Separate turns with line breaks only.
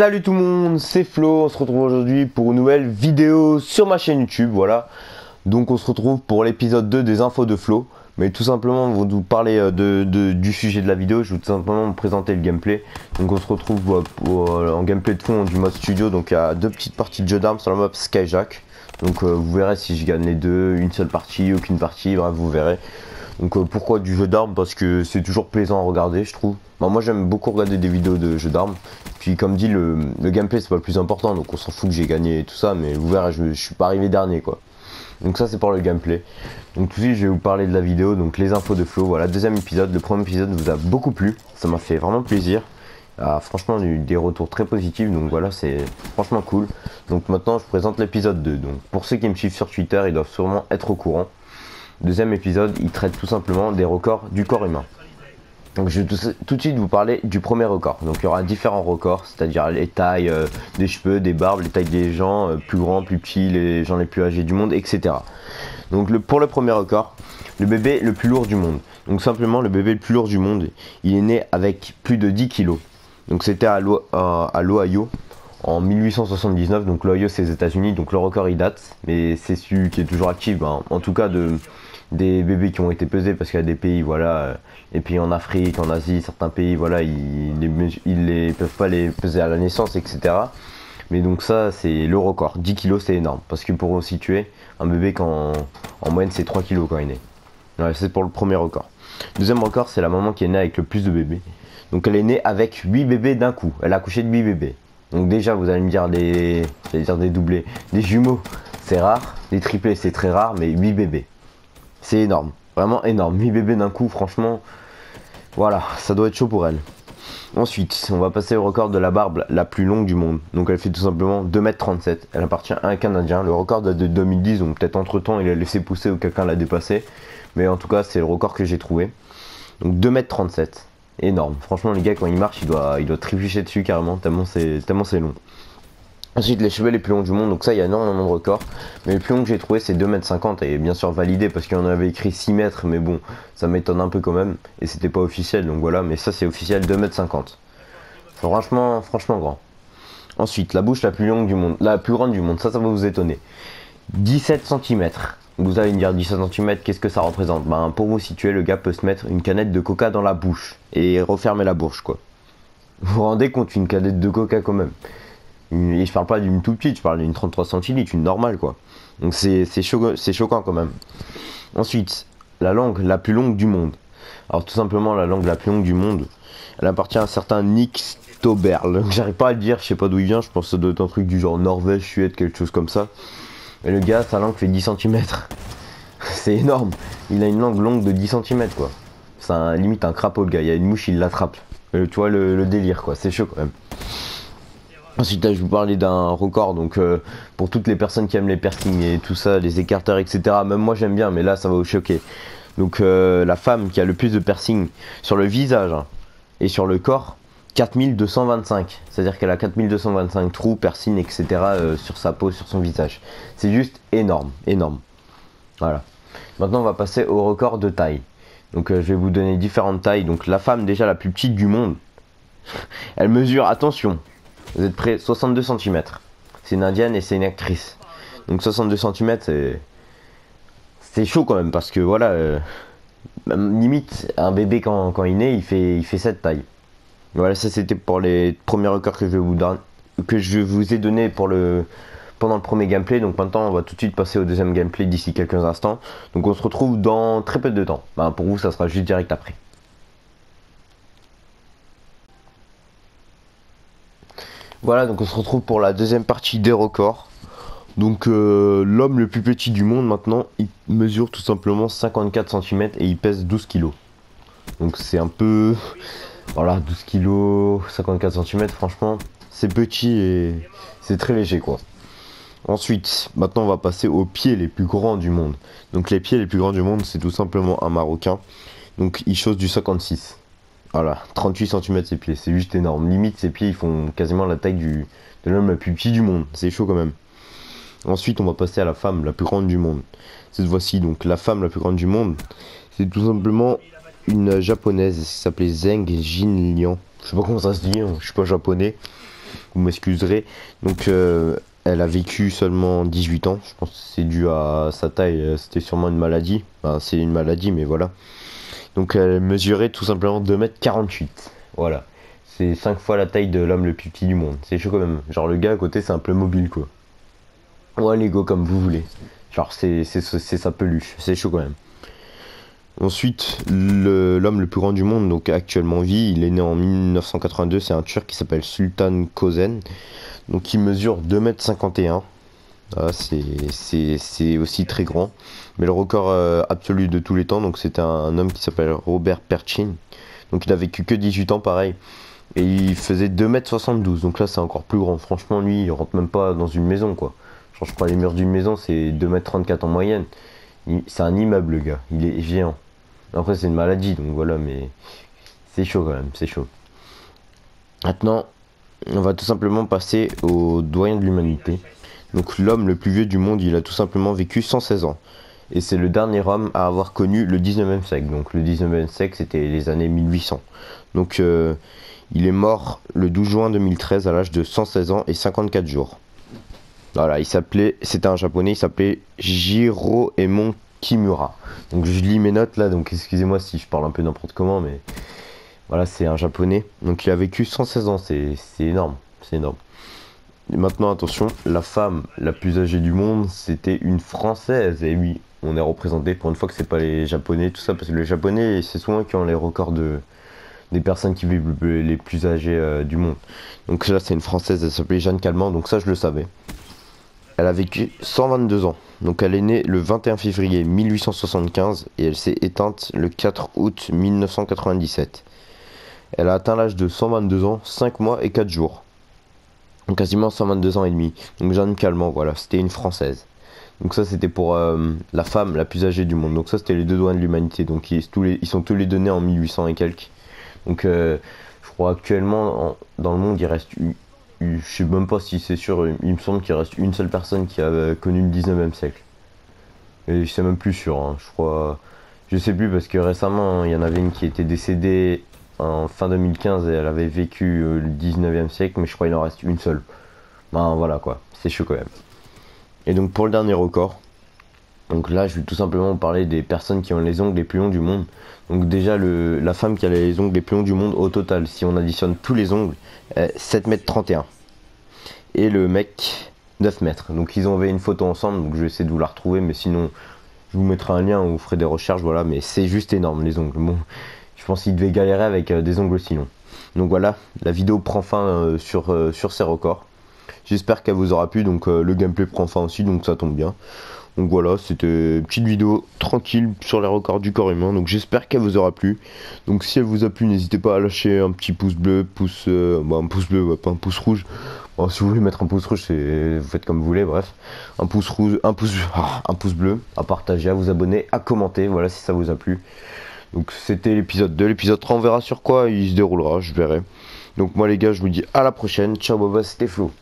Salut tout le monde, c'est Flo, on se retrouve aujourd'hui pour une nouvelle vidéo sur ma chaîne YouTube, voilà. Donc on se retrouve pour l'épisode 2 des infos de Flo. Mais tout simplement, on va vous parler du sujet de la vidéo, je vais tout simplement vous présenter le gameplay. Donc on se retrouve en gameplay de fond du mode studio, donc il y a deux petites parties de jeu d'armes sur la map Skyjack. Donc vous verrez si je gagne les deux, une seule partie, aucune partie, bref vous verrez. Donc pourquoi du jeu d'armes? Parce que c'est toujours plaisant à regarder, je trouve. Moi j'aime beaucoup regarder des vidéos de jeux d'armes. Puis comme dit, le gameplay c'est pas le plus important, donc on s'en fout que j'ai gagné et tout ça, mais vous verrez, je suis pas arrivé dernier quoi. Donc ça c'est pour le gameplay. Donc tout de suite je vais vous parler de la vidéo, donc les infos de Flo, voilà, deuxième épisode. Le premier épisode vous a beaucoup plu, ça m'a fait vraiment plaisir. Franchement j'ai eu des retours très positifs, donc voilà, c'est franchement cool. Donc maintenant je présente l'épisode 2, donc pour ceux qui me suivent sur Twitter, ils doivent sûrement être au courant. Deuxième épisode, il traite tout simplement des records du corps humain. Donc je vais tout de suite vous parler du premier record. Donc il y aura différents records, c'est-à-dire les tailles des cheveux, des barbes, les tailles des gens, plus grands, plus petits, les gens les plus âgés du monde, etc. Donc pour le premier record, le bébé le plus lourd du monde. Donc simplement le bébé le plus lourd du monde, il est né avec plus de 10 kilos. Donc c'était à l'Ohio en 1879. Donc l'Ohio c'est les États-Unis, donc le record il date, mais c'est celui qui est toujours actif, en tout cas des bébés qui ont été pesés, parce qu'il y a des pays, voilà, les pays en Afrique, en Asie, certains pays, voilà, ils peuvent pas les peser à la naissance, etc. Mais donc ça, c'est le record. 10 kilos, c'est énorme, parce que pour vous situer, un bébé en moyenne, c'est 3 kilos quand il est né. Ouais, c'est pour le premier record. Deuxième record, c'est la maman qui est née avec le plus de bébés. Donc elle est née avec 8 bébés d'un coup. Elle a accouché de 8 bébés. Donc déjà, vous allez me dire des doublés, des jumeaux, c'est rare. Des triplés, c'est très rare, mais 8 bébés. C'est énorme, vraiment énorme. 8 bébés d'un coup, franchement, voilà, ça doit être chaud pour elle. Ensuite, on va passer au record de la barbe la plus longue du monde. Donc elle fait tout simplement 2,37 m. Elle appartient à un Canadien. Le record date de 2010, donc peut-être entre temps il a laissé pousser ou quelqu'un l'a dépassé. Mais en tout cas, c'est le record que j'ai trouvé. Donc 2,37 m. Énorme. Franchement, les gars, quand il marche, il doit trébucher dessus carrément, tellement c'est long. Ensuite, les cheveux les plus longs du monde, donc ça il y a énormément de records, mais le plus long que j'ai trouvé c'est 2,50 m, et bien sûr validé parce qu'il y en avait écrit 6 mètres, mais bon, ça m'étonne un peu quand même, et c'était pas officiel, donc voilà, mais ça c'est officiel, 2,50 m. Franchement grand. Ensuite, la bouche la plus longue du monde, la plus grande du monde, ça va vous étonner. 17 cm. Vous allez me dire 17 cm, qu'est-ce que ça représente? Pour vous situer, le gars peut se mettre une canette de coca dans la bouche, et refermer la bouche quoi. Vous vous rendez compte, une canette de coca quand même? Et je parle pas d'une toute petite, je parle d'une 33 centilitres, une normale quoi. Donc c'est choquant quand même. Ensuite, la langue la plus longue du monde. Alors tout simplement la langue la plus longue du monde, elle appartient à un certain Nick Stoberl. J'arrive pas à le dire, je sais pas d'où il vient, je pense que ça doit être un truc du genre Norvège, Suède, quelque chose comme ça. Et le gars, sa langue fait 10 cm. C'est énorme. Il a une langue longue de 10 cm quoi. C'est limite un crapaud le gars, il y a une mouche, il l'attrape. Tu vois le délire quoi, c'est chaud quand même. Ensuite là je vais vous parler d'un record, donc pour toutes les personnes qui aiment les piercings et tout ça, les écarteurs etc, même moi j'aime bien, mais là ça va vous choquer. Donc la femme qui a le plus de piercings sur le visage et sur le corps, 4225, c'est à dire qu'elle a 4225 trous, piercings etc sur sa peau, sur son visage. C'est juste énorme, énorme. Voilà. Maintenant on va passer au record de taille. Donc je vais vous donner différentes tailles. Donc la femme déjà la plus petite du monde, elle mesure, attention, vous êtes prêts, 62 cm. C'est une indienne et c'est une actrice. Donc 62 cm, c'est chaud quand même, parce que voilà, limite, un bébé quand il naît, il fait cette taille. Voilà, ça c'était pour les premiers records que je vous ai donné pendant le premier gameplay. Donc maintenant, on va tout de suite passer au deuxième gameplay d'ici quelques instants. Donc on se retrouve dans très peu de temps. Pour vous, ça sera juste direct après. Voilà, donc on se retrouve pour la deuxième partie des records. Donc l'homme le plus petit du monde maintenant, il mesure tout simplement 54 cm et il pèse 12 kg. Donc c'est un peu... Voilà, 12 kg, 54 cm, franchement, c'est petit et c'est très léger quoi. Ensuite, maintenant on va passer aux pieds les plus grands du monde. Donc les pieds les plus grands du monde, c'est tout simplement un Marocain. Donc il chausse du 56. Voilà, 38 cm ses pieds, c'est juste énorme. Limite ses pieds ils font quasiment la taille de l'homme le plus petit du monde, c'est chaud quand même. Ensuite on va passer à la femme la plus grande du monde. Cette fois-ci donc la femme la plus grande du monde, c'est tout simplement une japonaise, elle s'appelait Zheng Jinliang. Je sais pas comment ça se dit, je suis pas japonais. vous m'excuserez. Donc elle a vécu seulement 18 ans, je pense que c'est dû à sa taille, c'était sûrement une maladie, enfin, c'est une maladie mais voilà. Donc elle mesurait tout simplement 2,48 m, voilà. C'est 5 fois la taille de l'homme le plus petit du monde, c'est chaud quand même. Genre le gars à côté c'est un peu mobile quoi. Ouais les gars comme vous voulez, genre c'est sa peluche, c'est chaud quand même. Ensuite, l'homme le plus grand du monde, donc actuellement en vie, il est né en 1982, c'est un Turc qui s'appelle Sultan Kösen, donc il mesure 2,51 m. Ah, c'est aussi très grand. Mais le record absolu de tous les temps, donc c'était un homme qui s'appelle Robert Perchin. Donc il a vécu que 18 ans pareil. Et il faisait 2,72 m. Donc là c'est encore plus grand. Franchement lui il rentre même pas dans une maison quoi. Genre, je crois les murs d'une maison c'est 2,34 m en moyenne. C'est un immeuble le gars. Il est géant. Après c'est une maladie donc voilà mais c'est chaud quand même. C'est chaud. Maintenant on va tout simplement passer au doyen de l'humanité. Donc l'homme le plus vieux du monde, il a tout simplement vécu 116 ans. Et c'est le dernier homme à avoir connu le 19e siècle. Donc le 19e siècle, c'était les années 1800. Donc il est mort le 12 juin 2013 à l'âge de 116 ans et 54 jours. Voilà, c'était un japonais, il s'appelait Jiroemon Kimura. Donc je lis mes notes là, donc excusez-moi si je parle un peu n'importe comment, mais voilà, c'est un japonais. Donc il a vécu 116 ans, c'est énorme, c'est énorme. Et maintenant attention, la femme la plus âgée du monde, c'était une française. Et oui, on est représenté pour une fois que c'est pas les japonais, tout ça, parce que les japonais, c'est souvent qui ont les records des personnes qui vivent les plus âgées du monde. Donc là, c'est une française, elle s'appelait Jeanne Calment, donc ça je le savais. Elle a vécu 122 ans. Donc elle est née le 21 février 1875 et elle s'est éteinte le 4 août 1997. Elle a atteint l'âge de 122 ans, 5 mois et 4 jours. Donc quasiment 122 ans et demi. Donc Jeanne Calment, voilà, c'était une française. Donc ça c'était pour la femme la plus âgée du monde. Donc ça c'était les deux doyens de l'humanité. Donc ils sont tous les deux nés en 1800 et quelques. Donc je crois actuellement dans le monde il reste, je sais même pas si c'est sûr, il me semble qu'il reste une seule personne qui a connu le 19e siècle. Et je sais même plus sûr, hein, je crois, je sais plus parce que récemment il y en avait une qui était décédée en fin 2015 et elle avait vécu le 19e siècle, mais je crois qu'il en reste une seule. Ben voilà quoi, c'est chaud quand même. Et donc pour le dernier record, donc là je vais tout simplement parler des personnes qui ont les ongles les plus longs du monde. Donc déjà la femme qui a les ongles les plus longs du monde au total, si on additionne tous les ongles, 7,31 m. Et le mec 9 mètres. Donc ils ont fait une photo ensemble, donc je vais essayer de vous la retrouver, mais sinon je vous mettrai un lien où vous ferez des recherches, voilà, mais c'est juste énorme les ongles. Bon, je pense qu'il devait galérer avec des ongles aussi longs. Donc voilà, la vidéo prend fin sur ces records. J'espère qu'elle vous aura plu, donc le gameplay prend fin aussi, donc ça tombe bien. Donc voilà, c'était une petite vidéo tranquille sur les records du corps humain, donc j'espère qu'elle vous aura plu. Donc si elle vous a plu, n'hésitez pas à lâcher un petit pouce bleu, un pouce bleu, ouais, pas un pouce rouge. Bon, si vous voulez mettre un pouce rouge, vous faites comme vous voulez, bref. Un pouce rouge, un pouce bleu, à partager, à vous abonner, à commenter, voilà si ça vous a plu. Donc c'était l'épisode 2, l'épisode 3 on verra sur quoi il se déroulera, je verrai. Donc moi les gars, je vous dis à la prochaine, ciao baba, c'était Flo.